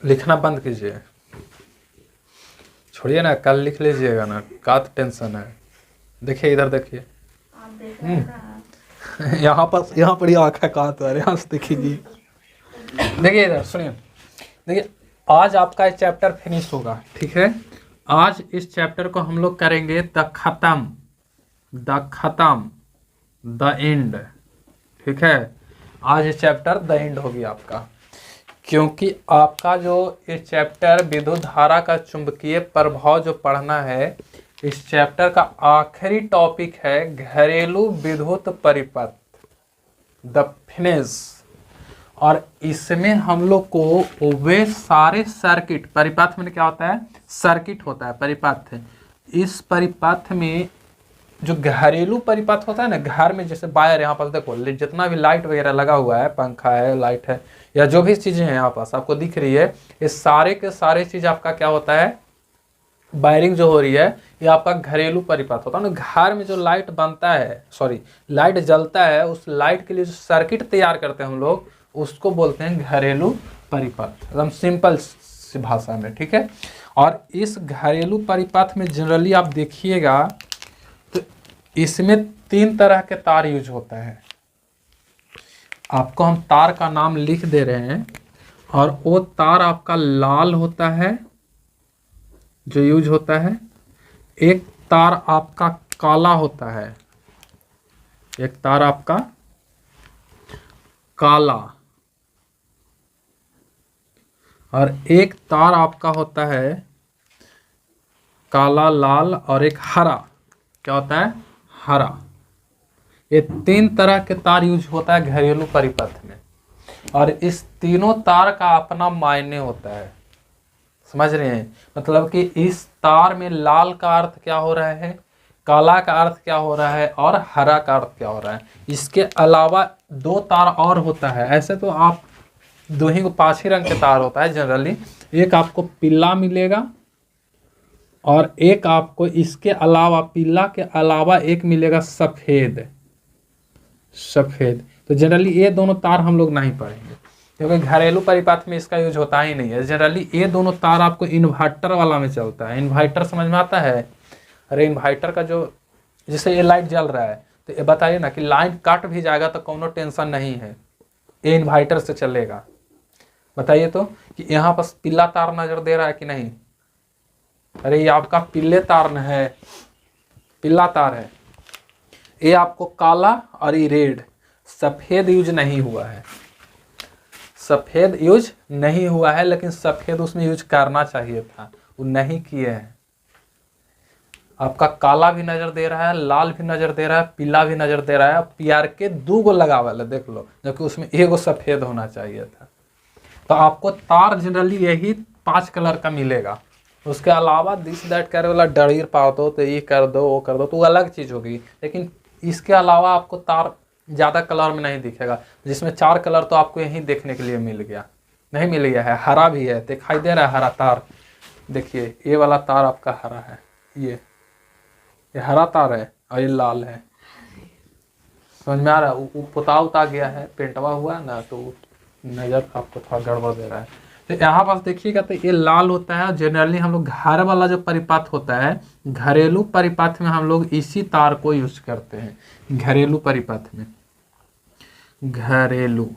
लिखना बंद कीजिए, छोड़िए ना, कल लिख लीजिएगा ना, का टेंशन है। देखिए इधर देखिए, यहाँ पर ही आँख है, कहा तो यहाँ से देखिए। देखिए इधर सुनिए, देखिए आज आपका ये चैप्टर फिनिश होगा, ठीक है। आज इस चैप्टर को हम लोग करेंगे द खत्म, द एंड, ठीक है। आज ये चैप्टर द एंड होगी आपका, क्योंकि आपका जो ये चैप्टर विद्युत धारा का चुंबकीय प्रभाव जो पढ़ना है, इस चैप्टर का आखिरी टॉपिक है घरेलू विद्युत परिपथ, द फिनिश। और इसमें हम लोग को वे सारे सर्किट, परिपथ में क्या होता है, सर्किट होता है परिपथ। इस परिपथ में जो घरेलू परिपथ होता है ना, घर में जैसे वायर, यहाँ पर देखो जितना भी लाइट वगैरह लगा हुआ है, पंखा है, लाइट है, या जो भी चीजें हैं यहाँ पास आपको दिख रही है, ये सारे के सारे चीज आपका क्या होता है, वायरिंग जो हो रही है, ये आपका घरेलू परिपथ होता है ना। घर में जो लाइट बनता है, सॉरी लाइट जलता है, उस लाइट के लिए जो सर्किट तैयार करते हैं हम लोग, उसको बोलते हैं घरेलू परिपथ, एकदम सिंपल सी भाषा में, ठीक है। और इस घरेलू परिपथ में जनरली आप देखिएगा तो इसमें 3 तरह के तार यूज होता है। आपको हम तार का नाम लिख दे रहे हैं, और वो तार आपका लाल होता है जो यूज होता है, एक तार आपका काला होता है, एक तार आपका काला, और एक तार आपका होता है काला, लाल, और एक हरा, क्या होता है, हरा। ये 3 तरह के तार यूज होता है घरेलू परिपथ में, और इस तीनों तार का अपना मायने होता है, समझ रहे हैं। मतलब कि इस तार में लाल का अर्थ क्या हो रहा है, काला का अर्थ क्या हो रहा है, और हरा का अर्थ क्या हो रहा है। इसके अलावा 2 तार और होता है, ऐसे तो आप 2 ही को 5 ही रंग के तार होता है जनरली। एक आपको पीला मिलेगा, और एक आपको इसके अलावा, पीला के अलावा एक मिलेगा सफेद, सफेद। तो जनरली ये दोनों तार हम लोग नहीं पढ़ेंगे, क्योंकि घरेलू परिपथ में इसका यूज होता ही नहीं है। जनरली ये दोनों तार आपको इन्वर्टर वाला में चलता है। इन्वर्टर समझ में आता है? अरे इन्वर्टर का जो, जैसे ये लाइट जल रहा है, तो ये बताइए ना कि लाइट कट भी जाएगा तो कोनो टेंशन नहीं है, ये इन्वर्टर से चलेगा। बताइए तो कि यहाँ पर पीला तार नजर दे रहा है कि नहीं? अरे ये आपका पीले तार न है, पीला तार है। ये आपको काला और ये रेड, सफेद यूज नहीं हुआ है, सफेद यूज नहीं हुआ है, लेकिन सफेद उसमें यूज करना चाहिए था, वो नहीं किए हैं। आपका काला भी नजर दे रहा है, लाल भी नजर दे रहा है, पीला भी नजर दे रहा है। पीआर के 2 गो लगावल है, देख लो, जबकि उसमें 1 गो सफेद होना चाहिए था। तो आपको तार जनरली यही 5 कलर का मिलेगा। उसके अलावा दिस दैट करे वाला डरीर पाओ तो ये कर दो, वो कर दो, तो वो अलग चीज होगी। लेकिन इसके अलावा आपको तार ज्यादा कलर में नहीं दिखेगा, जिसमें 4 कलर तो आपको यहीं देखने के लिए मिल गया, नहीं मिल गया है। हरा भी है, दिखाई दे रहा है हरा तार, देखिए ये वाला तार आपका हरा है, ये हरा तार है, और ये लाल है। समझ में आ रहा है? वो पुता उता गया है, पेंटवा हुआ है ना, तो नजर आपको थोड़ा गड़बड़ दे रहा है। तो यहाँ पास देखिएगा तो ये लाल होता है। जनरली हम लोग घर वाला जो परिपथ होता है, घरेलू परिपथ में हम लोग इसी तार को यूज करते हैं। घरेलू परिपथ में, घरेलू,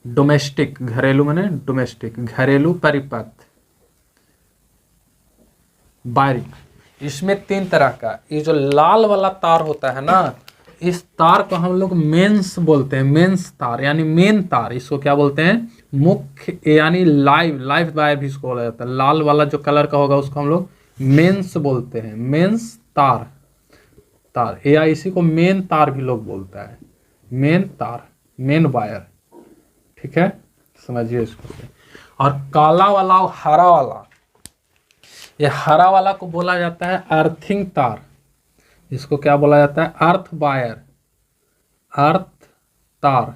डोमेस्टिक, घरेलू माने डोमेस्टिक, घरेलू परिपथ वायरिंग, इसमें 3 तरह का। ये जो लाल वाला तार होता है ना, इस तार को हम लोग मेंस बोलते हैं, मेंस तार यानी मेन तार। इसको क्या बोलते हैं? मुख्य, यानी लाइव वायर भी इसको बोला जाता है। लाल वाला जो कलर का होगा उसको हम लोग मेंस बोलते हैं, मेंस तार, या इसी को मेन तार भी लोग बोलता है, मेन तार, मेन वायर, ठीक है, समझिए इसको। और काला वाला और हरा वाला, ये हरा वाला को बोला जाता है अर्थिंग तार। इसको क्या बोला जाता है? अर्थ वायर, अर्थ तार।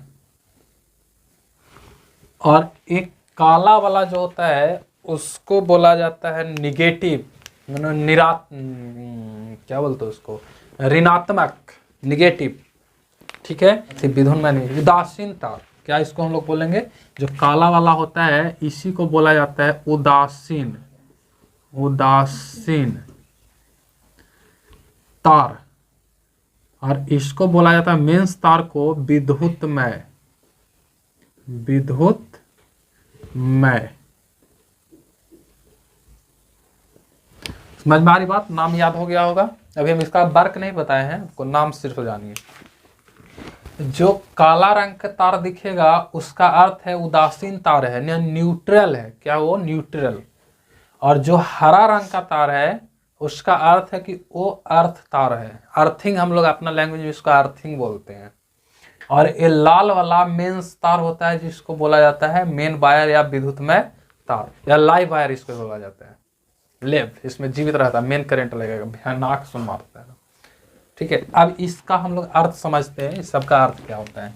और एक काला वाला जो होता है उसको बोला जाता है निगेटिव, क्या बोलते हैं उसको, ऋणात्मक, निगेटिव, ठीक है। विधुन में नहीं, उदासीन तार, क्या इसको हम लोग बोलेंगे, जो काला वाला होता है इसी को बोला जाता है उदासीन, उदासीन तार। और इसको बोला जाता है मेंस तार को विद्युतमय, विद्युतमय। समझ में आ रही बात, नाम याद हो गया होगा। अभी हम इसका वर्क नहीं बताए हैं, आपको नाम सिर्फ जानिए। जो काला रंग का तार दिखेगा उसका अर्थ है उदासीन तार है, न्यूट्रल है, क्या वो न्यूट्रल। और जो हरा रंग का तार है उसका अर्थ है कि वो अर्थ तार है, अर्थिंग, हम लोग अपना लैंग्वेज में इसको अर्थिंग बोलते हैं। और ये लाल वाला मेंस तार होता है जिसको बोला जाता है मेन वायर या विद्युतमय तार या लाइव वायर इसको बोला जाता है। लेव इसमें जीवित रहता है, मेन करंट लगेगा, भयानक सुन मारता है। ठीक है, अब इसका हम लोग अर्थ समझते हैं, इस सबका अर्थ क्या होता है।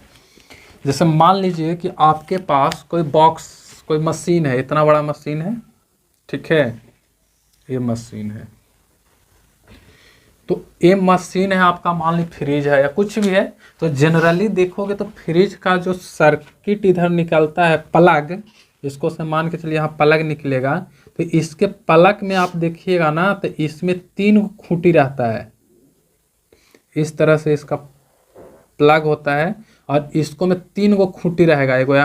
जैसे मान लीजिए कि आपके पास कोई बॉक्स, कोई मशीन है, इतना बड़ा मशीन है, ठीक है, ये मशीन है। तो ये मशीन है आपका, मान ली फ्रिज है या कुछ भी है। तो जनरली देखोगे तो फ्रिज का जो सर्किट इधर निकलता है, प्लग, इसको से मान के चलिए यहाँ प्लग निकलेगा, तो इसके प्लग में आप देखिएगा ना, तो इसमें 3 खूंटी रहता है। इस तरह से इसका प्लग होता है और इसको में 3 गो खूंटी रहेगा, एगो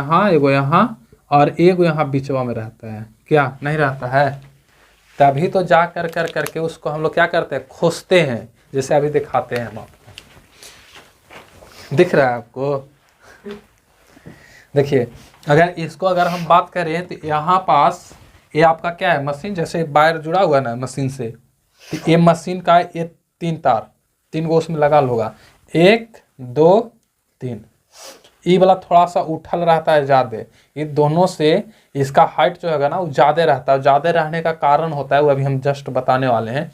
यहाँ और एगो यहाँ बीचवा में रहता है, क्या नहीं रहता है। तभी तो जा कर करके उसको हम लोग क्या करते हैं, खोसते हैं, जैसे अभी दिखाते हैं हम आपको। दिख रहा है आपको, देखिए अगर इसको अगर हम बात करें तो यहाँ पास ये आपका क्या है, मशीन, जैसे वायर जुड़ा हुआ है ना मशीन से, तो ये मशीन का ये 3 तार, 3 गो उसमें लगा होगा, 1 2 3। ये वाला थोड़ा सा उठल रहता है ज़्यादा, ये दोनों से इसका हाइट जो है ना वो ज़्यादा रहता है। ज़्यादा रहने का कारण होता है वो अभी हम जस्ट बताने वाले हैं।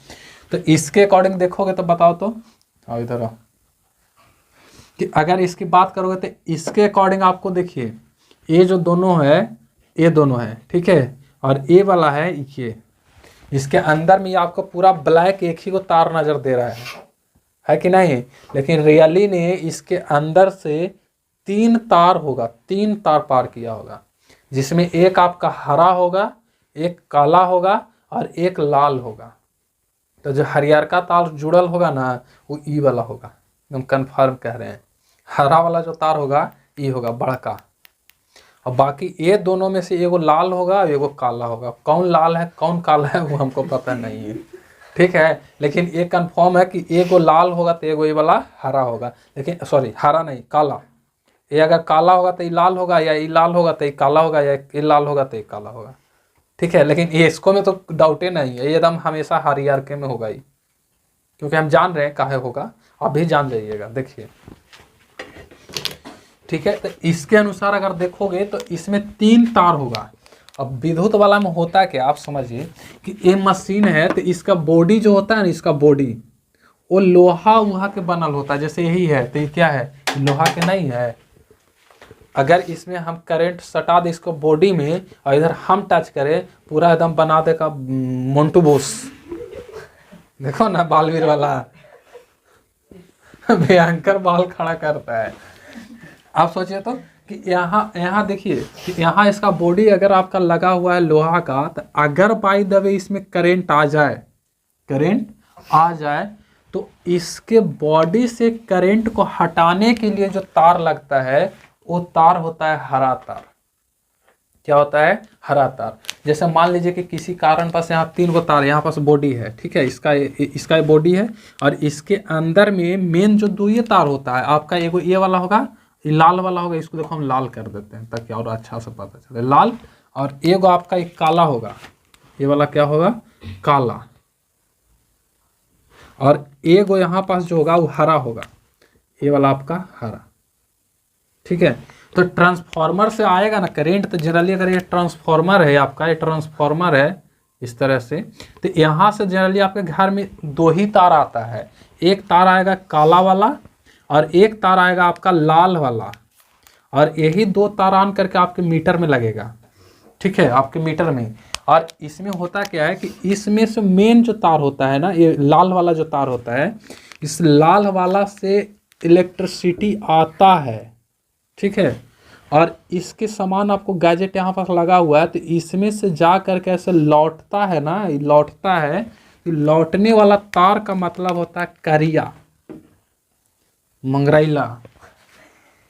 तो इसके अकॉर्डिंग देखोगे तो बताओ तो, आओ इधर आओ, कि अगर इसकी बात करोगे तो इसके अकॉर्डिंग आपको देखिए, ये जो दोनों है, ये दोनों है, ठीक है, और ये वाला है ये, इसके अंदर में आपको पूरा ब्लैक एक ही को तार नज़र दे रहा है कि नहीं। लेकिन रियली ने इसके अंदर से 3 तार होगा, 3 तार पार किया होगा, जिसमें एक आपका हरा होगा, एक काला होगा और एक लाल होगा। तो जो हरियर का तार जुड़ल होगा ना वो ई वाला होगा, एकदम कंफर्म कह रहे हैं। हरा वाला जो तार होगा ई होगा बड़का, और बाकी ये दोनों में से एगो लाल होगा एगो काला होगा। कौन लाल है कौन काला है वो हमको पता नहीं है, ठीक है। लेकिन ये कंफर्म है कि एगो लाल होगा तो एगो ये वाला हरा होगा, लेकिन सॉरी हरा नहीं काला। ये अगर काला होगा तो ये लाल होगा, या ये लाल होगा तो ये काला होगा, या ये लाल होगा तो ये काला होगा, ठीक है। लेकिन ये इसको में तो डाउटे नहीं है, ये एकदम हमेशा हरियर के में होगा ही, क्योंकि हम जान रहे हैं काहे होगा, आप भी जान जाइएगा, देखिए, ठीक है। तो इसके अनुसार अगर देखोगे तो इसमें 3 तार होगा। अब विद्युत वाला में होता है क्या, आप समझिए कि ये मशीन है तो इसका बॉडी जो होता है ना, इसका बॉडी वो लोहा वहा के बनल होता है, जैसे यही है तो ये क्या है, लोहा के नहीं है। अगर इसमें हम करंट सटा दे इसको बॉडी में और इधर हम टच करें, पूरा एकदम बना देगा मोन्टू बोस, देखो ना बालवीर वाला भयंकर बाल खड़ा करता है। आप सोचिए तो कि यहाँ देखिए कि यहाँ इसका बॉडी अगर आपका लगा हुआ है लोहा का, तो अगर बाय द वे इसमें करंट आ जाए तो इसके बॉडी से करंट को हटाने के लिए जो तार लगता है वो तार होता है हरा तार। क्या होता है, हरा तार। जैसे मान लीजिए कि किसी कारण पास यहाँ 3 गो तार, यहाँ पास बॉडी है, ठीक है, इसका बॉडी है, और इसके अंदर में मेन जो 2 ये तार होता है आपका, एगो ये वाला होगा, ये लाल वाला होगा, इसको देखो हम लाल कर देते हैं ताकि और अच्छा से पता चले, लाल। और एगो आपका एक काला होगा, ये वाला क्या होगा, काला। और एगो यहाँ पास जो होगा वो हरा होगा, ये वाला आपका हरा, ठीक है। तो ट्रांसफार्मर से आएगा ना करेंट, तो जनरली अगर ये ट्रांसफार्मर है आपका, ये ट्रांसफार्मर है इस तरह से, तो यहाँ से जनरली आपके घर में 2 ही तार आता है। एक तार आएगा काला वाला और एक तार आएगा आपका लाल वाला, और यही 2 तार आन करके आपके मीटर में लगेगा, ठीक है, आपके मीटर में। और इसमें होता क्या है कि इसमें से मेन जो तार होता है ना, ये लाल वाला जो तार होता है, इस लाल वाला से इलेक्ट्रिसिटी आता है, ठीक है। और इसके समान आपको गैजेट यहाँ पर लगा हुआ है, तो इसमें से जा करके ऐसे लौटता है ना, लौटता है, तो लौटने वाला तार का मतलब होता है करिया, मंगरैला।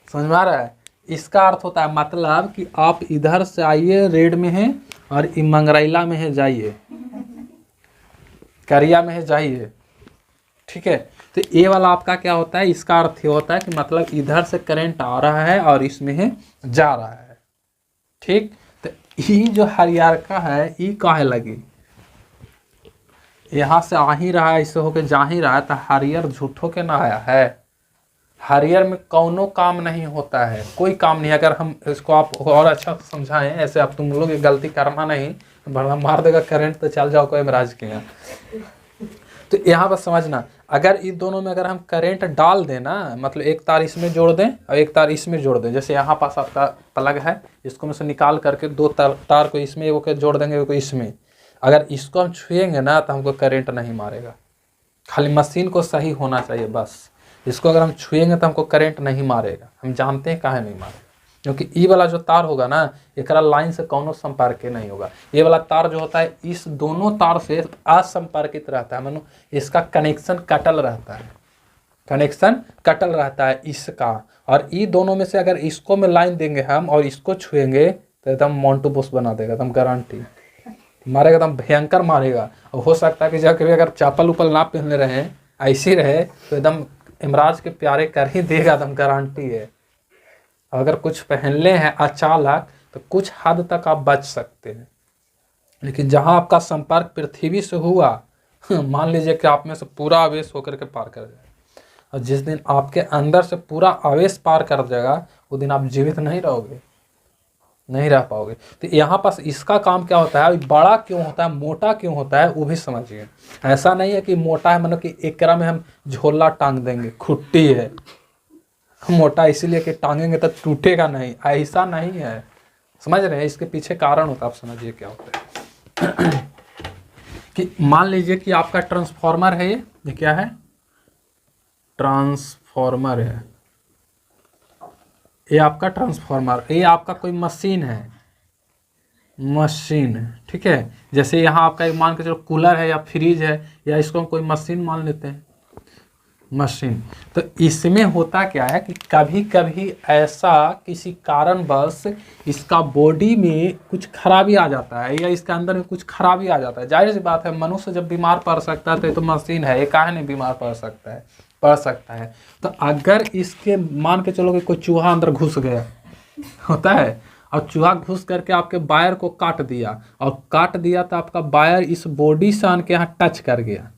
समझ में आ रहा है? इसका अर्थ होता है मतलब कि आप इधर से आइए रेड में है और मंगरैला में है जाइए, करिया में है जाइए, ठीक है। तो ये वाला आपका क्या होता है, इसका अर्थ ये होता है कि मतलब इधर से करंट आ रहा है और इसमें है जा रहा है, ठीक। तो ये जो हरियर का है ये काहे लगी, यहाँ से आ ही रहा है, इससे होके जा ही रहा है, तो हरियर झूठो के ना आया है। हरियर में कौनो काम नहीं होता है, कोई काम नहीं। अगर हम इसको आप और अच्छा समझाएं, ऐसे आप तुम लोग ये गलती करना नहीं, बड़ा मार देगा करंट, तो चल जाओ कोई महाराज के यहाँ। तो यहाँ पर समझना, अगर इन दोनों में अगर हम करंट डाल दें ना, मतलब एक तार इसमें जोड़ दें और एक तार इसमें जोड़ दें, जैसे यहाँ पास आपका प्लग है, इसको में से निकाल करके दो तार को इसमें वो के जोड़ देंगे, वो इसमें, अगर इसको हम छुएंगे ना तो हमको करंट नहीं मारेगा, खाली मशीन को सही होना चाहिए बस। इसको अगर हम छुएंगे तो हमको करंट नहीं मारेगा, हम जानते हैं काहे नहीं मारेगा, क्योंकि ई वाला जो तार होगा ना, एकरा लाइन से कौनो संपर्क नहीं होगा। ये वाला तार जो होता है इस दोनों तार से असंपर्कित रहता है, मानो इसका कनेक्शन कटल रहता है, कनेक्शन कटल रहता है इसका। और ई दोनों में से अगर इसको में लाइन देंगे हम और इसको छुएंगे तो एकदम मोंटू बोस बना देगा, एकदम गारंटी मारेगा, एकदम भयंकर मारेगा। और हो सकता है कि जब कभी अगर चप्पल उप्पल ना पहनले रहे, ऐसे रहे, तो एकदम इमराज के प्यारे कर ही देगा, एकदम गारंटी है। अगर कुछ पहनले हैं अचानक तो कुछ हद तक आप बच सकते हैं, लेकिन जहां आपका संपर्क पृथ्वी से हुआ, मान लीजिए कि आप में से पूरा आवेश होकर के पार कर जाए, और जिस दिन आपके अंदर से पूरा आवेश पार कर जाएगा वो दिन आप जीवित नहीं रहोगे, नहीं रह पाओगे। तो यहाँ पास इसका काम क्या होता है, बड़ा क्यों होता है, मोटा क्यों होता है, वो भी समझिए। ऐसा नहीं है कि मोटा है मतलब कि एकरा में हम झोला टांग देंगे, खुट्टी है मोटा इसीलिए कि टांगेंगे तो टूटेगा नहीं, ऐसा नहीं है, समझ रहे हैं? इसके पीछे कारण होता है, आप समझिए क्या होता है। कि मान लीजिए कि आपका ट्रांसफार्मर है, ये क्या है, ट्रांसफार्मर है, ये आपका ट्रांसफार्मर, ये आपका कोई मशीन है, मशीन, ठीक है। जैसे यहाँ आपका एक मान के चलो कूलर है या फ्रिज है, या इसको हम कोई मशीन मान लेते हैं, मशीन। तो इसमें होता क्या है कि कभी कभी ऐसा किसी कारणवश इसका बॉडी में कुछ खराबी आ जाता है, या इसके अंदर में कुछ खराबी आ जाता है। जाहिर सी बात है, मनुष्य जब बीमार पड़ सकता है तो ये तो मशीन है, ये काहे नहीं बीमार पड़ सकता है, पड़ सकता है। तो अगर इसके मान के चलो कि कोई चूहा अंदर घुस गया होता है, और चूहा घुस करके आपके वायर को काट दिया, और काट दिया तो आपका वायर इस बॉडी से आन के यहाँ टच कर गया,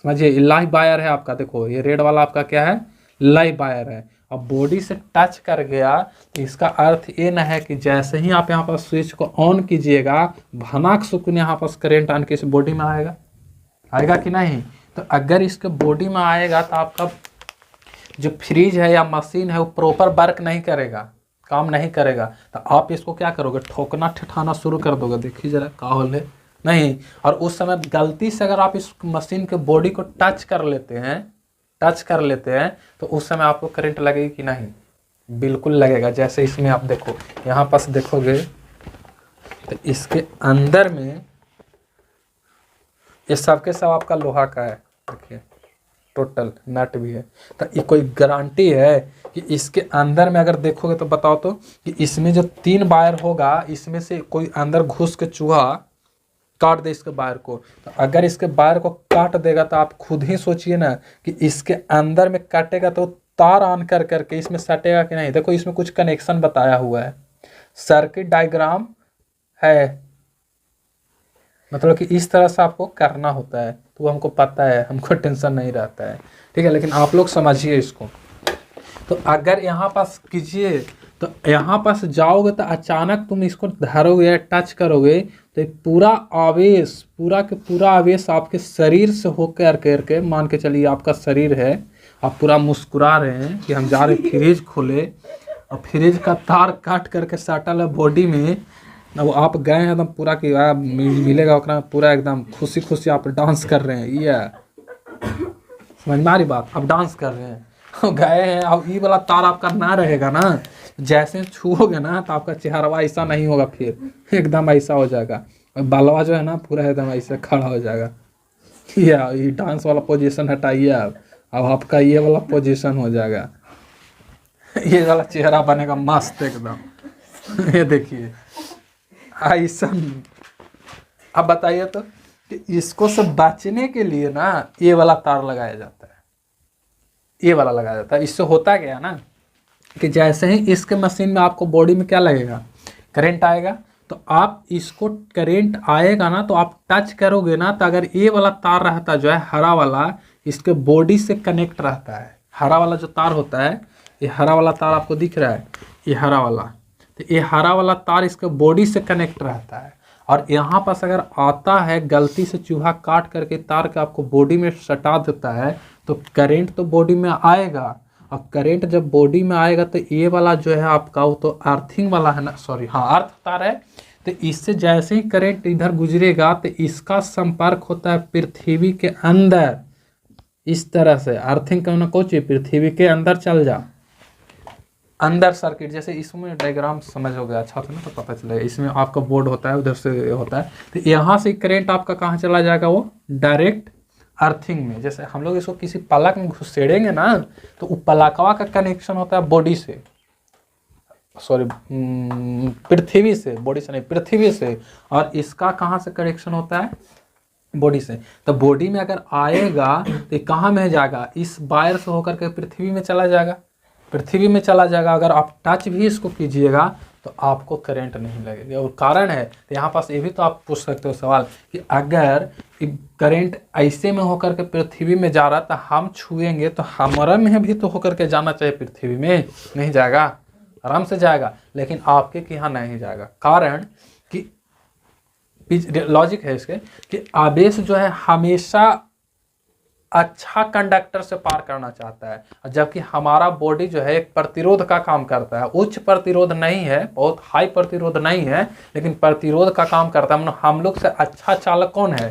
समझिए, लाइव वायर है आपका, देखो ये रेड वाला आपका क्या है, लाइव वायर है, और बॉडी से टच कर गया, तो इसका अर्थ ये न है कि जैसे ही आप यहाँ पर स्विच को ऑन कीजिएगा, भनाक सुकून यहाँ पर करंट आन के इस बॉडी में आएगा, आएगा कि नहीं। तो अगर इसके बॉडी में आएगा तो आपका जो फ्रिज है या मशीन है वो प्रॉपर वर्क नहीं करेगा, काम नहीं करेगा, तो आप इसको क्या करोगे, ठोकना ठिठाना शुरू कर दोगे, देखिए जरा का होल है नहीं। और उस समय गलती से अगर आप इस मशीन के बॉडी को टच कर लेते हैं, तो उस समय आपको करंट लगेगी कि नहीं, बिल्कुल लगेगा। जैसे इसमें आप देखो, यहाँ पास देखोगे तो इसके अंदर में ये सब के सब आपका लोहा का है, देखिए टोटल नट भी है। तो ये कोई गारंटी है कि इसके अंदर में अगर देखोगे तो बताओ तो कि इसमें जो 3 वायर होगा, इसमें से कोई अंदर घुस के चूहा काट दे इसके वायर को, तो अगर इसके वायर को काट देगा तो आप खुद ही सोचिए ना कि इसके अंदर में काटेगा तो तार ऑन कर करके इसमें सटेगा कि नहीं। देखो इसमें कुछ कनेक्शन बताया हुआ है, सर्किट डायग्राम है, मतलब कि इस तरह से आपको करना होता है, तो हमको पता है, हमको टेंशन नहीं रहता है, ठीक है। लेकिन आप लोग समझिए इसको। तो अगर यहाँ पास कीजिए, तो यहाँ पास जाओगे तो अचानक तुम इसको धरोगे या टच करोगे तो ये पूरा आवेश, पूरा के पूरा आवेश आपके शरीर से होकर करके, मान के चलिए आपका शरीर है, आप पूरा मुस्कुरा रहे हैं कि हम जा रहे फ्रिज खोले, और फ्रिज का तार काट करके सटल है बॉडी में, ना वो आप गए हैं एकदम पूरा कि मिलेगा ओकरा पूरा एकदम खुशी खुशी आप डांस कर रहे हैं, ये समझ में आ रही बात, आप डांस कर रहे हैं, गए हैं, अब ये वाला तार आपका ना रहेगा ना, जैसे छुओगे ना तो आपका चेहरा ऐसा नहीं होगा, फिर एकदम ऐसा हो जाएगा, और बालवा जो है ना पूरा एकदम ऐसे खड़ा हो जाएगा। ये डांस वाला पोजीशन हटाइए आप, अब आपका ये वाला पोजीशन हो जाएगा, ये वाला चेहरा बनेगा मस्त एकदम। ये देखिए ऐसा। अब बताइए तो कि इसको सब बचने के लिए ना ये वाला तार लगाया जाता है, ये वाला लगाया जाता है। इससे होता क्या है ना कि जैसे ही इसके मशीन में आपको बॉडी में क्या लगेगा, करंट आएगा, तो आप इसको करंट आएगा ना तो आप टच करोगे ना, तो अगर ये वाला तार रहता जो है हरा वाला, इसके बॉडी से कनेक्ट रहता है। हरा वाला जो तार होता है, ये हरा वाला तार आपको दिख रहा है, ये हरा वाला, तो ये हरा वाला तार इसके बॉडी से कनेक्ट रहता है। और यहाँ पास अगर आता है गलती से चूहा काट करके तार के आपको बॉडी में सटा देता है, तो करंट तो बॉडी में आएगा, और करंट जब बॉडी में आएगा तो ये वाला जो है आपका वो तो अर्थिंग वाला है ना, सॉरी हाँ अर्थ तार है, तो इससे जैसे ही करंट इधर गुजरेगा तो इसका संपर्क होता है पृथ्वी के अंदर, इस तरह से अर्थिंग करना कोची पृथ्वी के अंदर चल जा, अंदर सर्किट। जैसे इसमें डायग्राम समझ हो गया अच्छा से ना, तो पता चलेगा। इसमें आपका बोर्ड होता है, उधर से होता है, तो यहाँ से करंट आपका कहाँ चला जाएगा, वो डायरेक्ट अर्थिंग में। जैसे हम लोग इसको किसी पलक में घुसेड़ेंगे ना, तो वो पलकवा का कनेक्शन होता है बॉडी से, सॉरी पृथ्वी से, बॉडी से नहीं पृथ्वी से, और इसका कहाँ से कनेक्शन होता है, बॉडी से। तो बॉडी में अगर आएगा तो कहाँ में जाएगा, इस वायर से होकर के पृथ्वी में चला जाएगा, पृथ्वी में चला जाएगा। अगर आप टच भी इसको कीजिएगा तो आपको करंट नहीं लगेगा। और कारण है, तो यहाँ पास ये भी तो आप पूछ सकते हो सवाल कि अगर करंट ऐसे में होकर के पृथ्वी में जा रहा है तो हम छुएंगे तो हमारा में भी तो होकर के जाना चाहिए पृथ्वी में, नहीं जाएगा, आराम से जाएगा, लेकिन आपके कि यहाँ नहीं जाएगा। कारण कि लॉजिक है इसके कि आवेश जो है हमेशा अच्छा कंडक्टर से पार करना चाहता है, जबकि हमारा बॉडी जो है एक प्रतिरोध का काम करता है। उच्च प्रतिरोध नहीं है, बहुत हाई प्रतिरोध नहीं है, लेकिन प्रतिरोध का काम करता है। हम लोग से अच्छा चालक कौन है,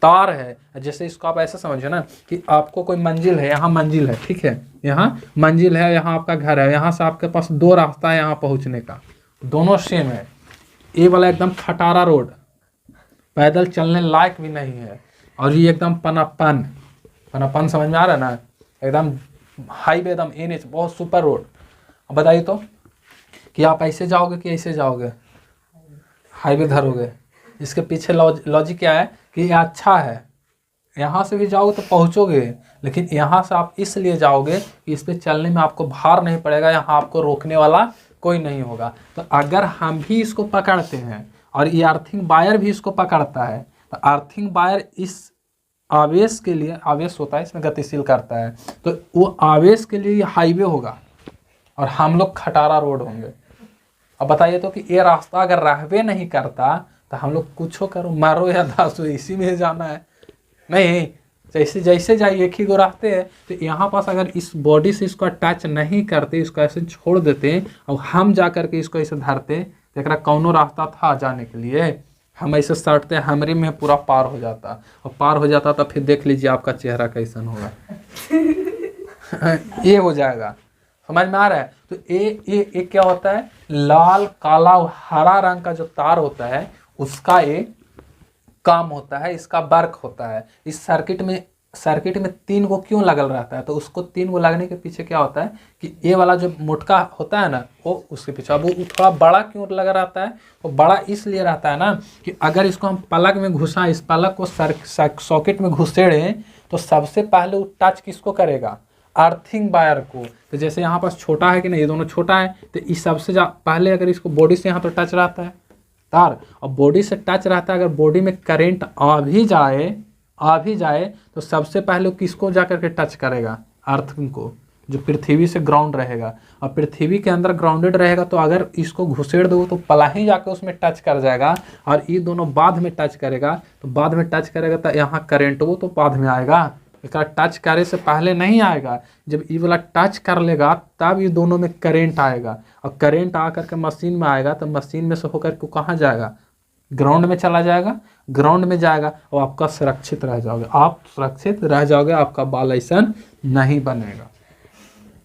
तार है। जैसे इसको आप ऐसे समझिए ना कि आपको कोई मंजिल है, यहाँ मंजिल है, ठीक है, यहाँ मंजिल है, यहाँ आपका घर है, यहाँ से आपके पास दो रास्ता है यहाँ पहुँचने का, दोनों सेम है। ये वाला एकदम खटारा रोड, पैदल चलने लायक भी नहीं है, और ये एकदम पनापन समझ में आ रहा है ना, एकदम हाईवे, एकदम NH, बहुत सुपर रोड। अब बताइए तो कि आप ऐसे जाओगे कि ऐसे जाओगे, हाईवे धरोगे। इसके पीछे लॉजिक क्या है कि ये अच्छा है, यहाँ से भी जाओगे तो पहुँचोगे, लेकिन यहाँ से आप इसलिए जाओगे कि इस पर चलने में आपको भार नहीं पड़ेगा, यहाँ आपको रोकने वाला कोई नहीं होगा। तो अगर हम भी इसको पकड़ते हैं और ये अर्थिंग वायर भी इसको पकड़ता है, तो अर्थिंग वायर इस आवेश के लिए, आवेश होता है इसमें गतिशील करता है, तो वो आवेश के लिए हाईवे होगा और हम लोग खटारा रोड होंगे। अब बताइए तो कि ये रास्ता अगर रहवे नहीं करता तो हम लोग कुछ करो, मारो या दासो, इसी में जाना है। नहीं, जैसे जैसे जाइए एक ही गो रास्ते हैं, तो यहाँ पास अगर इस बॉडी से इसको अटैच नहीं करते, इसको ऐसे छोड़ देते और हम जा करके इसको ऐसे धरते, तो एक कौनो रास्ता था जाने के लिए, हम ऐसे सटते हमरे में पूरा पार हो जाता, और पार हो जाता तो फिर देख लीजिए आपका चेहरा कैसन होगा। ये हो जाएगा, समझ में आ रहा है। तो ये क्या होता है, लाल काला और हरा रंग का जो तार होता है उसका ये काम होता है, इसका वर्क होता है। इस सर्किट में 3 गो क्यों लगल रहता है, तो उसको 3 गो लगने के पीछे क्या होता है कि ये वाला जो मोटका होता है ना, वो उसके पीछे, अब वो थोड़ा बड़ा क्यों लगा रहता है, वो बड़ा इसलिए रहता है ना कि अगर इसको हम पलक में घुसा, इस पलक को सॉकेट में घुसेड़े, तो सबसे पहले वो टच किसको करेगा, अर्थिंग वायर को। तो जैसे यहाँ पास छोटा है कि नहीं, ये दोनों छोटा है, तो इस सबसे पहले अगर इसको बॉडी से यहाँ तो टच रहता है तार, और बॉडी से टच रहता है, अगर बॉडी में करंट आ भी जाए तो सबसे पहले किसको जाकर के टच करेगा, अर्थ को, जो पृथ्वी से ग्राउंड रहेगा। और पृथ्वी के अंदर ग्राउंडेड रहेगा, तो अगर इसको घुसेड़ दो तो पला ही जाकर उसमें टच कर जाएगा, और ये दोनों बाद में टच करेगा, तो बाद में टच करेगा तो यहाँ करंट वो तो बाद में आएगा, एक टच करे से पहले नहीं आएगा। जब ये वाला टच कर लेगा तब ये दोनों में करंट आएगा, और करंट आकर के मशीन में आएगा, तो मशीन में से होकर के कहाँ जाएगा, ग्राउंड में चला जाएगा, ग्राउंड में जाएगा, और आपका सुरक्षित रह जाओगे, आप सुरक्षित रह जाओगे, आपका बाल ऐसा नहीं बनेगा।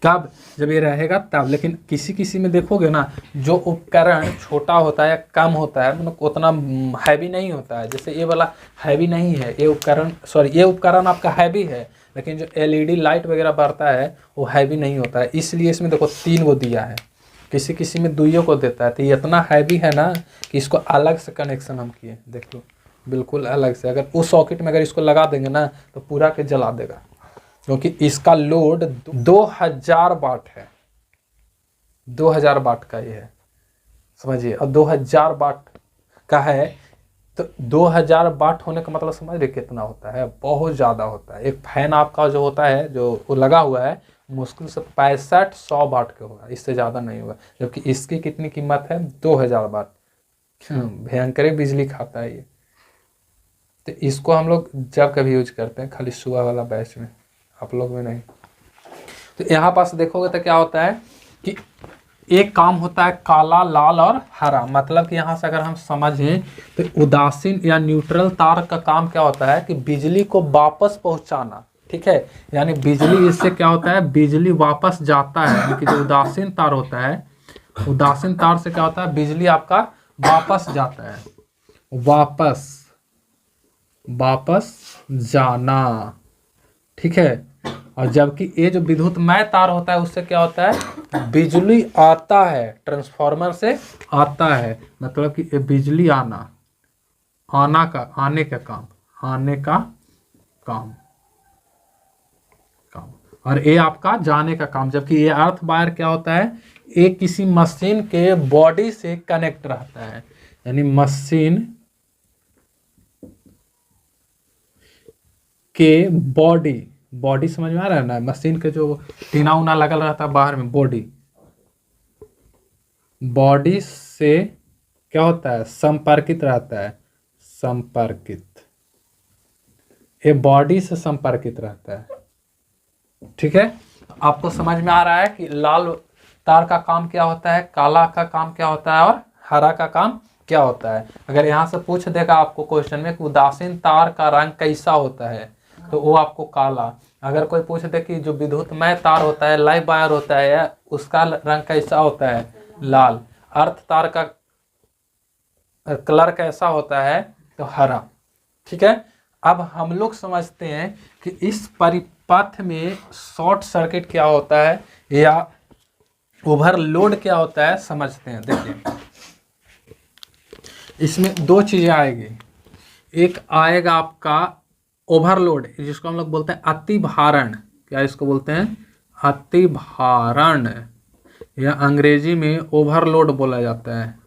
कब? जब ये रहेगा तब। लेकिन किसी किसी में देखोगे ना, जो उपकरण छोटा होता है या कम होता है, मतलब उतना हैवी नहीं होता है। जैसे ये वाला हैवी नहीं है, ये उपकरण, सॉरी, ये उपकरण आपका हैवी है, लेकिन जो एलईडी लाइट वगैरह बढ़ता है वो हैवी नहीं होता है। इसलिए इसमें देखो 3 को दिया है, किसी किसी में 2 को देता है। तो ये इतना हैवी है ना कि इसको अलग से कनेक्शन हम किए, देख लो, बिल्कुल अलग से। अगर उस सॉकेट में अगर इसको लगा देंगे ना तो पूरा के जला देगा, क्योंकि इसका लोड 2000 वाट है, 2000 वाट का ये है, समझिए। और 2000 वाट का है तो 2000 वाट होने का मतलब समझ रहे कितना होता है, बहुत ज़्यादा होता है। एक फैन आपका जो होता है, जो वो लगा हुआ है, मुश्किल से 6500 वाट का होगा, इससे ज़्यादा नहीं होगा। जबकि इसकी कितनी कीमत है? 2000 वाट। भयंकर बिजली खाता है ये। तो इसको हम लोग जब कभी यूज करते हैं, खाली सुबह वाला बैच में, आप लोग में नहीं। तो यहाँ पास देखोगे तो क्या होता है कि एक काम होता है काला, लाल और हरा। मतलब कि यहाँ से अगर हम समझें तो उदासीन या न्यूट्रल तार का काम क्या होता है कि बिजली को वापस पहुँचाना, ठीक है। यानी बिजली, इससे क्या होता है, बिजली वापस जाता है। यानी कि जो उदासीन तार होता है, उदासीन तार से क्या होता है, बिजली आपका वापस जाता है, वापस जाना, ठीक है। और जबकि ये जो विद्युतमय तार होता है, उससे क्या होता है, बिजली आता है, ट्रांसफार्मर से आता है। मतलब कि ये बिजली आने का काम, और ये आपका जाने का काम। जबकि ये अर्थ वायर क्या होता है, ये किसी मशीन के बॉडी से कनेक्ट रहता है। यानी मशीन के बॉडी समझ में आ रहा है ना, मशीन के जो टीना उना लगल रहता है बाहर में, बॉडी से क्या होता है, संपर्कित रहता है, ये बॉडी से संपर्कित रहता है, ठीक है। आपको समझ में आ रहा है कि लाल तार का काम क्या होता है, काला का काम क्या होता है, और हरा का काम क्या होता है। अगर यहाँ से पूछ देगा आपको क्वेश्चन में कि उदासीन तार का रंग कैसा होता है, तो वो आपको काला। अगर कोई पूछ दे कि जो विद्युतमय तार होता है, लाइव वायर होता है, उसका रंग कैसा होता है, लाल। अर्थ तार का कलर कैसा होता है, तो हरा, ठीक है। अब हम लोग समझते हैं कि इस परिपथ में शॉर्ट सर्किट क्या होता है या ओवरलोड क्या होता है, समझते हैं। देखिए, इसमें 2 चीजें आएगी। एक आएगा आपका ओवरलोड, जिसको हम लोग बोलते हैं अतिभारण। क्या इसको बोलते हैं, अतिभारण, या अंग्रेजी में ओवरलोड बोला जाता है।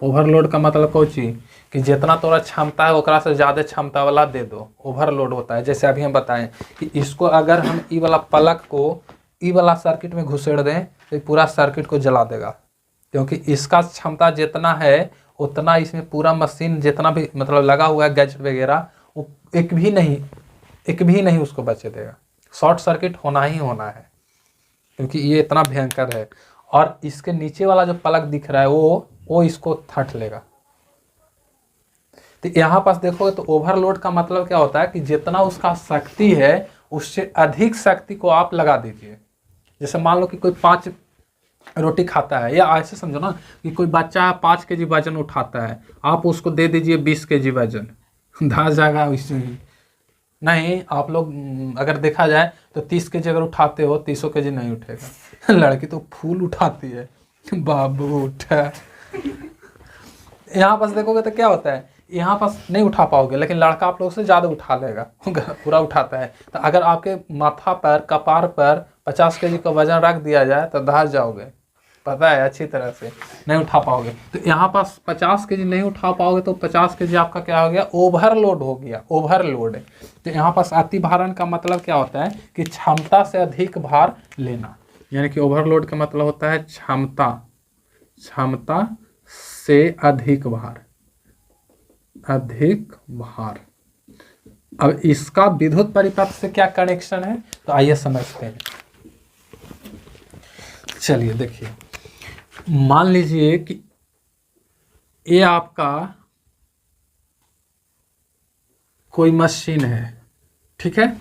ओवरलोड का मतलब कोई चीज कि जितना तोरा क्षमता है ओकरा से ज़्यादा क्षमता वाला दे दो, ओवरलोड होता है। जैसे अभी हम बताएं कि इसको अगर हम ई वाला प्लग को ई वाला सर्किट में घुसेड़ दें तो पूरा सर्किट को जला देगा, क्योंकि इसका क्षमता जितना है उतना इसमें पूरा मशीन जितना भी मतलब लगा हुआ है गैजेट वगैरह, वो एक भी नहीं उसको बचे देगा। शॉर्ट सर्किट होना ही होना है, क्योंकि ये इतना भयंकर है। और इसके नीचे वाला जो प्लग दिख रहा है वो इसको थट लेगा। तो यहाँ पास देखोगे तो ओवरलोड का मतलब क्या होता है कि जितना उसका शक्ति है उससे अधिक शक्ति को आप लगा दीजिए। जैसे मान लो कि कोई 5 रोटी खाता है, या ऐसे समझो ना कि कोई बच्चा 5 kg वजन उठाता है, आप उसको दे दीजिए 20 kg वजन, धस जाएगा उससे ही। नहीं, आप लोग अगर देखा जाए तो 30 kg अगर उठाते हो, 300 kg नहीं उठेगा। लड़की तो फूल उठाती है, बाबू उठा। यहाँ पास देखोगे तो क्या होता है, यहाँ पास नहीं उठा पाओगे, लेकिन लड़का आप लोग से ज़्यादा उठा लेगा, पूरा उठाता है। तो अगर आपके माथा पर, कपार पर 50 kg का वजन रख दिया जाए तो धस जाओगे, पता है अच्छी तरह से, नहीं उठा पाओगे। तो यहाँ पास 50 kg नहीं उठा पाओगे तो 50 kg आपका क्या हो गया, ओवरलोड हो गया, ओवरलोड। तो यहाँ पास अतिभारण का मतलब क्या होता है कि क्षमता से अधिक भार लेना। यानी कि ओवरलोड का मतलब होता है क्षमता से अधिक भार। अब इसका विद्युत परिपथ से क्या कनेक्शन है, तो आइए समझते हैं। चलिए देखिए, मान लीजिए कि ये आपका कोई मशीन है, ठीक है।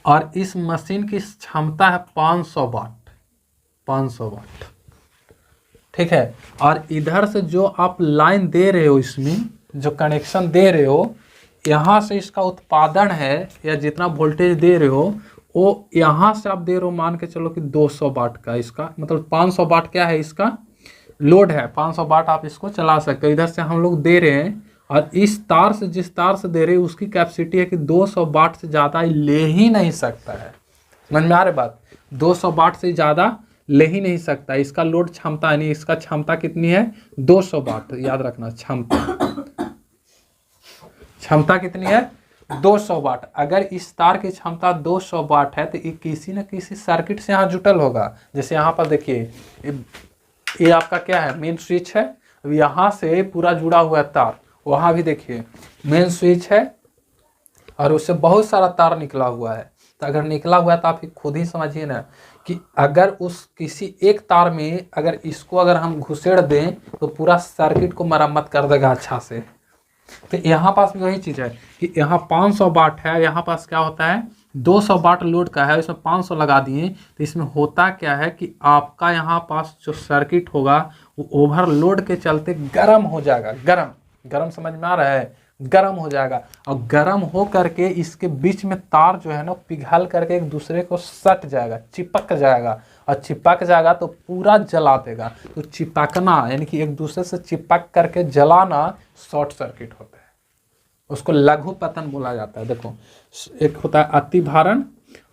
और इस मशीन की क्षमता है 500 वाट, 500 वाट, ठीक है। और इधर से जो आप लाइन दे रहे हो, इसमें जो कनेक्शन दे रहे हो, यहाँ से इसका उत्पादन है या जितना वोल्टेज दे रहे हो वो यहाँ से आप दे रहे हो, मान के चलो कि 200 वाट का, इसका मतलब 500 वाट क्या है, इसका लोड है 500 वाट, आप इसको चला सकते हो। इधर से हम लोग दे रहे हैं और इस तार से, जिस तार से दे रहे हैं उसकी कैपेसिटी है कि 200 वाट से ज़्यादा ले ही नहीं सकता है। समझ में आ रही बात? 200 वाट से ज़्यादा ले ही नहीं सकता। इसका लोड क्षमता यानी इसका क्षमता कितनी है, 200 वाट, याद रखना क्षमता कितनी है, 200 वाट। अगर इस तार की क्षमता 200 वाट है तो ये किसी न किसी सर्किट से यहाँ जुटल होगा। जैसे यहाँ पर देखिए, ये आपका क्या है, मेन स्विच है, यहाँ से पूरा जुड़ा हुआ है तार, वहाँ भी देखिए मेन स्विच है और उससे बहुत सारा तार निकला हुआ है। तो अगर निकला हुआ है तो आप खुद ही समझिए ना कि अगर उस किसी एक तार में अगर इसको अगर हम घुसेड़ दें तो पूरा सर्किट को मरम्मत कर देगा अच्छा से। तो यहाँ पास भी वही चीज़ है कि यहाँ 500 वाट है, यहाँ पास क्या होता है 200 वाट लोड का है, इसमें 500 लगा दिए तो इसमें होता क्या है कि आपका यहाँ पास जो सर्किट होगा वो ओवरलोड के चलते गर्म हो जाएगा। गर्म समझ में आ रहा है, गर्म हो जाएगा और गर्म हो करके इसके बीच में तार जो है ना पिघल करके एक दूसरे को सट जाएगा, चिपक जाएगा और चिपक जाएगा तो पूरा जला देगा। तो चिपकना यानी कि एक दूसरे से चिपक करके जलाना शॉर्ट सर्किट होता है, उसको लघु पतन बोला जाता है। देखो एक होता है अति भारण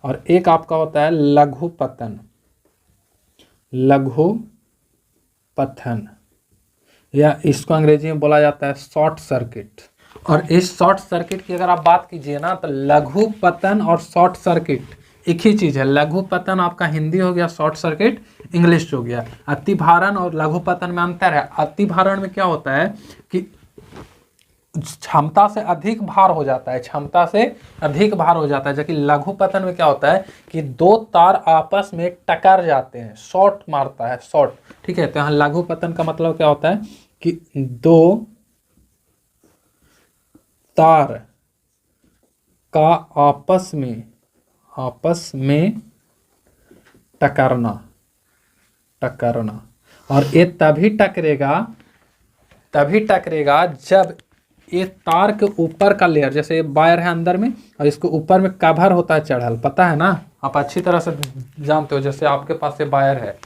और एक आपका होता है लघु पतन, लघु पतन या इसको अंग्रेजी में बोला जाता है शॉर्ट सर्किट। और इस शॉर्ट सर्किट की अगर आप बात कीजिए ना तो लघु पतन और शॉर्ट सर्किट एक ही चीज़ है। लघु पतन आपका हिंदी हो गया, शॉर्ट सर्किट इंग्लिश हो गया। अति भारण और लघु पतन में अंतर है। अति भारण में क्या होता है कि क्षमता से अधिक भार हो जाता है, क्षमता से अधिक भार हो जाता है, जबकि लघु पतन में क्या होता है कि दो तार आपस में टकरा जाते हैं, शॉर्ट मारता है, शॉर्ट, ठीक है। तो यहाँ लघु पतन का मतलब क्या होता है कि दो तार का आपस में टकराना और ये तभी टकरेगा जब ये तार के ऊपर का लेयर, जैसे ये वायर है अंदर में और इसके ऊपर में कवर होता है चढ़ल, पता है ना, आप अच्छी तरह से जानते हो। जैसे आपके पास ये वायर है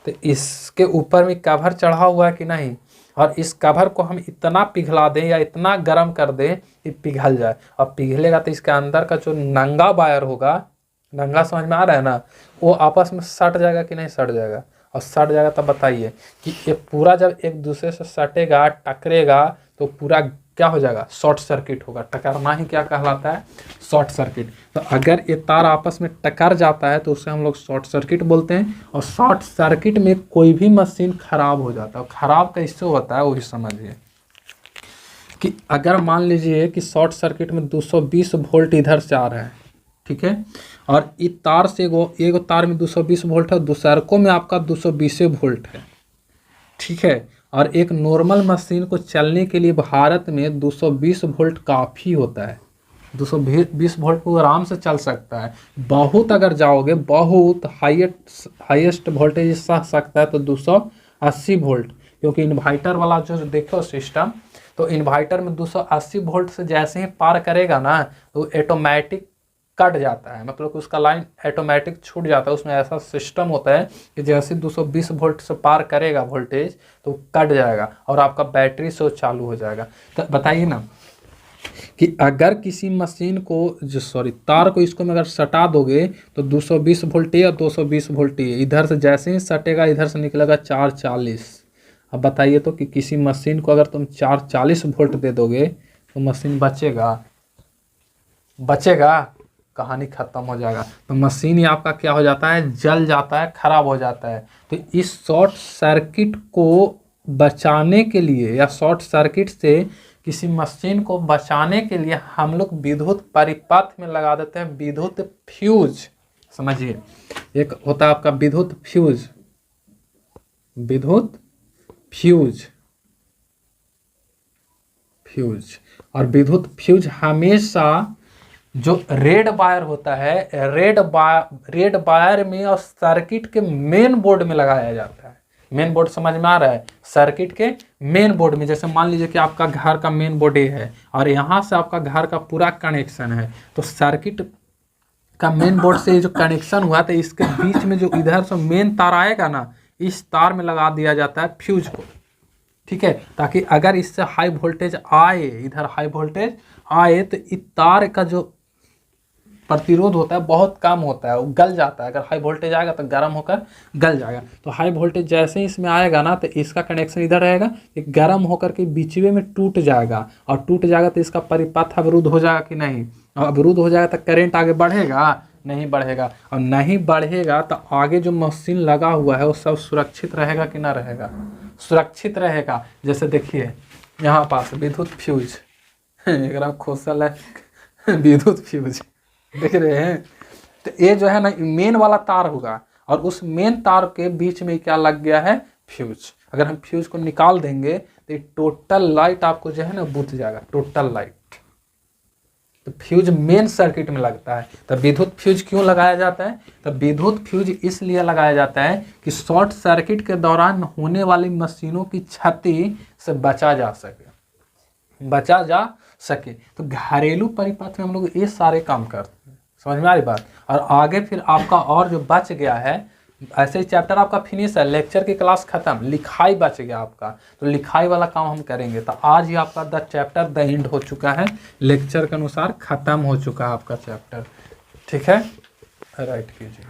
तो इसके ऊपर में कवर चढ़ा हुआ है कि नहीं, और इस कवर को हम इतना पिघला दें या इतना गर्म कर दें कि पिघल जाए, और पिघलेगा तो इसके अंदर का जो नंगा वायर होगा, नंगा समझ में आ रहा है ना, वो आपस में सट जाएगा कि नहीं सट जाएगा। और सट जाएगा तब बताइए कि ये पूरा जब एक दूसरे से सटेगा, टकरेगा तो पूरा क्या हो जाएगा, शॉर्ट सर्किट होगा। टकराना ही क्या कहलाता है, शॉर्ट सर्किट। तो अगर ये तार आपस में टकर जाता है तो उसे हम लोग शॉर्ट सर्किट बोलते हैं। और शॉर्ट सर्किट में कोई भी मशीन खराब हो जाता है। खराब कैसे होता है वही समझिए कि अगर मान लीजिए कि शॉर्ट सर्किट में 220 वोल्ट इधर से आ रहा है, ठीक है, और इस तार से एगो तार में 220 वोल्ट है, दूसरको में आपका 220 वोल्ट है, ठीक है। और एक नॉर्मल मशीन को चलने के लिए भारत में 220 वोल्ट काफ़ी होता है। 220 वोल्ट को आराम से चल सकता है। बहुत अगर जाओगे, बहुत हाईएस्ट वोल्टेज सह सकता है तो 280 वोल्ट, क्योंकि इन्वर्टर वाला जो देखो सिस्टम, तो इन्वर्टर में 280 वोल्ट से जैसे ही पार करेगा ना तो ऑटोमेटिक कट जाता है, मतलब कि उसका लाइन ऑटोमेटिक छूट जाता है। उसमें ऐसा सिस्टम होता है कि जैसे 220 वोल्ट से पार करेगा वोल्टेज तो कट जाएगा और आपका बैटरी से चालू हो जाएगा। तो बताइए ना कि अगर किसी मशीन को तार को इसको में अगर सटा दोगे तो 220 वोल्ट या 220 वोल्ट इधर से जैसे ही सटेगा इधर से निकलेगा 440। अब बताइए तो कि किसी मशीन को अगर तुम 440 वोल्ट दे दोगे तो मशीन बचेगा, कहानी खत्म हो जाएगा। तो मशीन ही आपका क्या हो जाता है, जल जाता है, खराब हो जाता है। तो इस शॉर्ट सर्किट को बचाने के लिए या शॉर्ट सर्किट से किसी मशीन को बचाने के लिए हम लोग विद्युत परिपथ में लगा देते हैं विद्युत फ्यूज। समझिए, एक होता है आपका विद्युत फ्यूज और विद्युत फ्यूज हमेशा जो रेड वायर होता है, रेड वायर में और सर्किट के मेन बोर्ड में लगाया जाता है। मेन बोर्ड समझ में आ रहा है? सर्किट के मेन बोर्ड में, जैसे मान लीजिए कि आपका घर का मेन बोर्ड ये है और यहाँ से आपका घर का पूरा कनेक्शन है, तो सर्किट का मेन बोर्ड से जो कनेक्शन हुआ था इसके बीच में जो इधर से मेन तार आएगा ना, इस तार में लगा दिया जाता है फ्यूज को, ठीक है, ताकि अगर इससे हाई वोल्टेज आए, इधर हाई वोल्टेज आए तो इस तार का जो प्रतिरोध होता है बहुत कम होता है, वो गल जाता है। अगर हाई वोल्टेज आएगा तो गर्म होकर गल जाएगा। तो हाई वोल्टेज जैसे ही इसमें आएगा ना तो इसका कनेक्शन इधर रहेगा, ये गर्म होकर के बीचवे में टूट जाएगा, और टूट जाएगा तो इसका परिपथ अवरुद्ध हो जाएगा कि नहीं? अवरुद्ध हो जाएगा तो करंट आगे बढ़ेगा? नहीं बढ़ेगा। और नहीं बढ़ेगा तो आगे जो मशीन लगा हुआ है वो सब सुरक्षित रहेगा कि ना रहेगा? सुरक्षित रहेगा। जैसे देखिए यहाँ पास विद्युत फ्यूज एक खोसल है विद्युत फ्यूज, देख रहे हैं? तो ये जो है ना मेन वाला तार होगा और उस मेन तार के बीच में क्या लग गया है? फ्यूज। अगर हम फ्यूज को निकाल देंगे तो ये टोटल लाइट आपको जो है ना बुझ जाएगा, टोटल लाइट। तो फ्यूज मेन सर्किट में लगता है। तो विद्युत फ्यूज क्यों लगाया जाता है? तो विद्युत फ्यूज इसलिए लगाया जाता है कि शॉर्ट सर्किट के दौरान होने वाली मशीनों की क्षति से बचा जा सके। तो घरेलू परिपथ में हम लोग ये सारे काम करते हैं। समझ में आ रही बात? और आगे फिर आपका और जो बच गया है, ऐसे ही चैप्टर आपका फिनिश है, लेक्चर की क्लास खत्म, लिखाई बच गया आपका, तो लिखाई वाला काम हम करेंगे। तो आज ही आपका द चैप्टर द एंड हो चुका है, लेक्चर के अनुसार खत्म हो चुका है आपका चैप्टर, ठीक है? राइट कीजिए।